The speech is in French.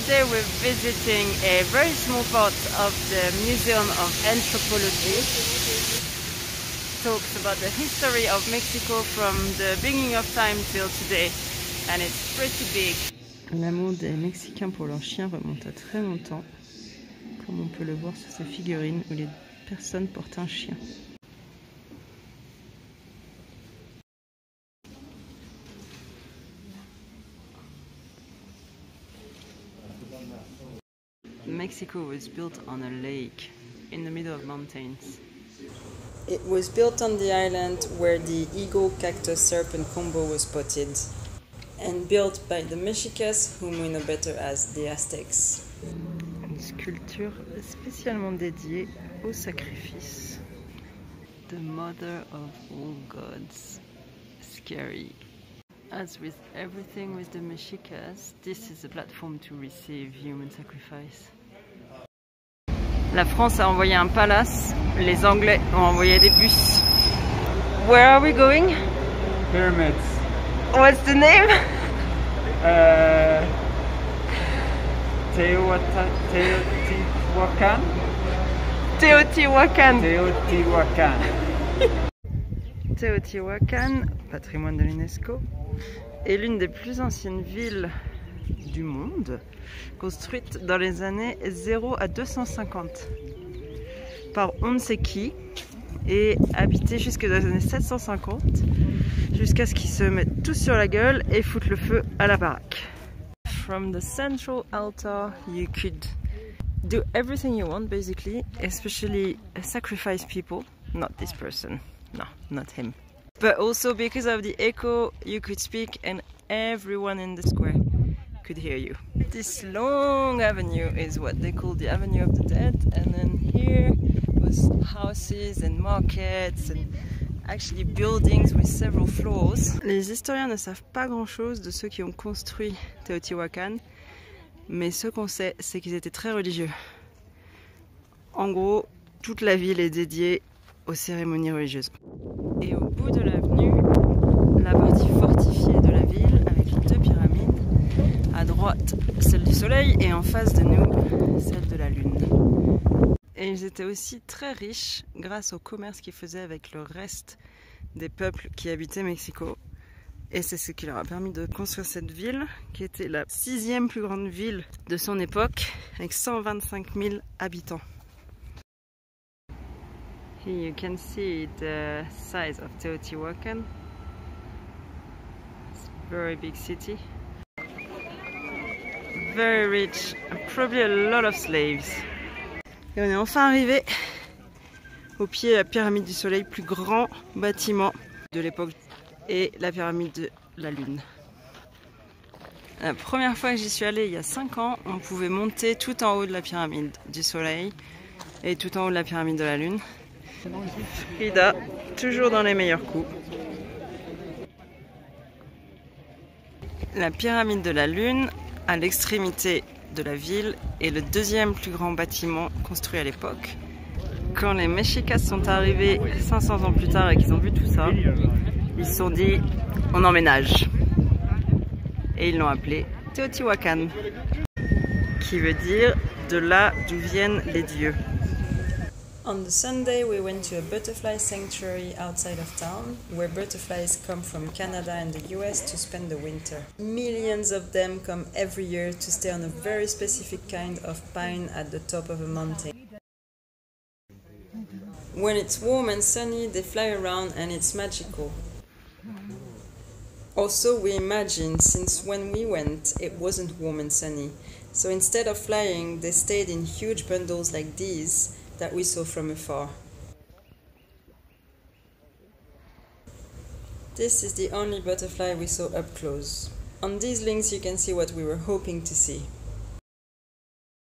today we're visiting a very small part of the Museum of Anthropology. It talks about the history of Mexico from the beginning of time till today, and it's pretty big. L'amour des Mexicains pour leurs chiens remonte à très longtemps, comme on peut le voir sur ces figurines où les personnes portent un chien. Mexico was built on a lake in the middle of mountains. It was built on the island where the eagle cactus serpent combo was spotted, and built by the Mexicas, whom we know better as the Aztecs. Une sculpture spécialement dédiée au sacrifice. The mother of all gods. Scary. As with everything with the Mexicas, this is a platform to receive human sacrifice. La France a envoyé un palace, les Anglais ont envoyé des bus. Where are we going? Pyramids. What's the name? Teotihuacan. Teotihuacan. Teotihuacan. Teotihuacan, patrimoine de l'UNESCO, est l'une des plus anciennes villes du monde, construite dans les années 0 à 250 par on ne sait qui et habitée jusque dans les années 750 jusqu'à ce qu'ils se mettent tous sur la gueule et foutent le feu à la baraque. From the central altar you could do everything you want basically, especially sacrifice people, not this person, no, not him. But also because of the echo you could speak and everyone in the square could hear you. This long avenue is what they call the Avenue of the Dead, and then here was houses and markets and actually buildings with several floors. Les historiens ne savent pas grand chose de ceux qui ont construit Teotihuacan, mais ce qu'on sait, c'est qu'ils étaient très religieux. En gros, toute la ville est dédiée aux cérémonies religieuses. Et au bout de l'avenue, la partie fortifiée de la ville avec les deux pyramides. À droite, celle du soleil, et en face de nous, celle de la lune. Et ils étaient aussi très riches grâce au commerce qu'ils faisaient avec le reste des peuples qui habitaient Mexico. Et c'est ce qui leur a permis de construire cette ville, qui était la 6e plus grande ville de son époque, avec 125 000 habitants. Here you can see the size of Teotihuacan. It's a very big city. Very rich, probably a lot of slaves. Et on est enfin arrivé au pied de la pyramide du soleil, plus grand bâtiment de l'époque, et la pyramide de la lune. La première fois que j'y suis allée il y a 5 ans, on pouvait monter tout en haut de la pyramide du soleil et tout en haut de la pyramide de la lune. Frida, toujours dans les meilleurs coups. La pyramide de la lune, à l'extrémité de la ville, est le 2e plus grand bâtiment construit à l'époque. Quand les Mexicas sont arrivés 500 ans plus tard et qu'ils ont vu tout ça, ils se sont dit on emménage. Et ils l'ont appelé Teotihuacan, qui veut dire de là d'où viennent les dieux. On the Sunday, we went to a butterfly sanctuary outside of town, where butterflies come from Canada and the US to spend the winter. Millions of them come every year to stay on a very specific kind of pine at the top of a mountain. When it's warm and sunny, they fly around and it's magical. Also, we imagine, since when we went, it wasn't warm and sunny. So instead of flying, they stayed in huge bundles like these, that we saw from afar. This is the only butterfly we saw up close. On these links you can see what we were hoping to see.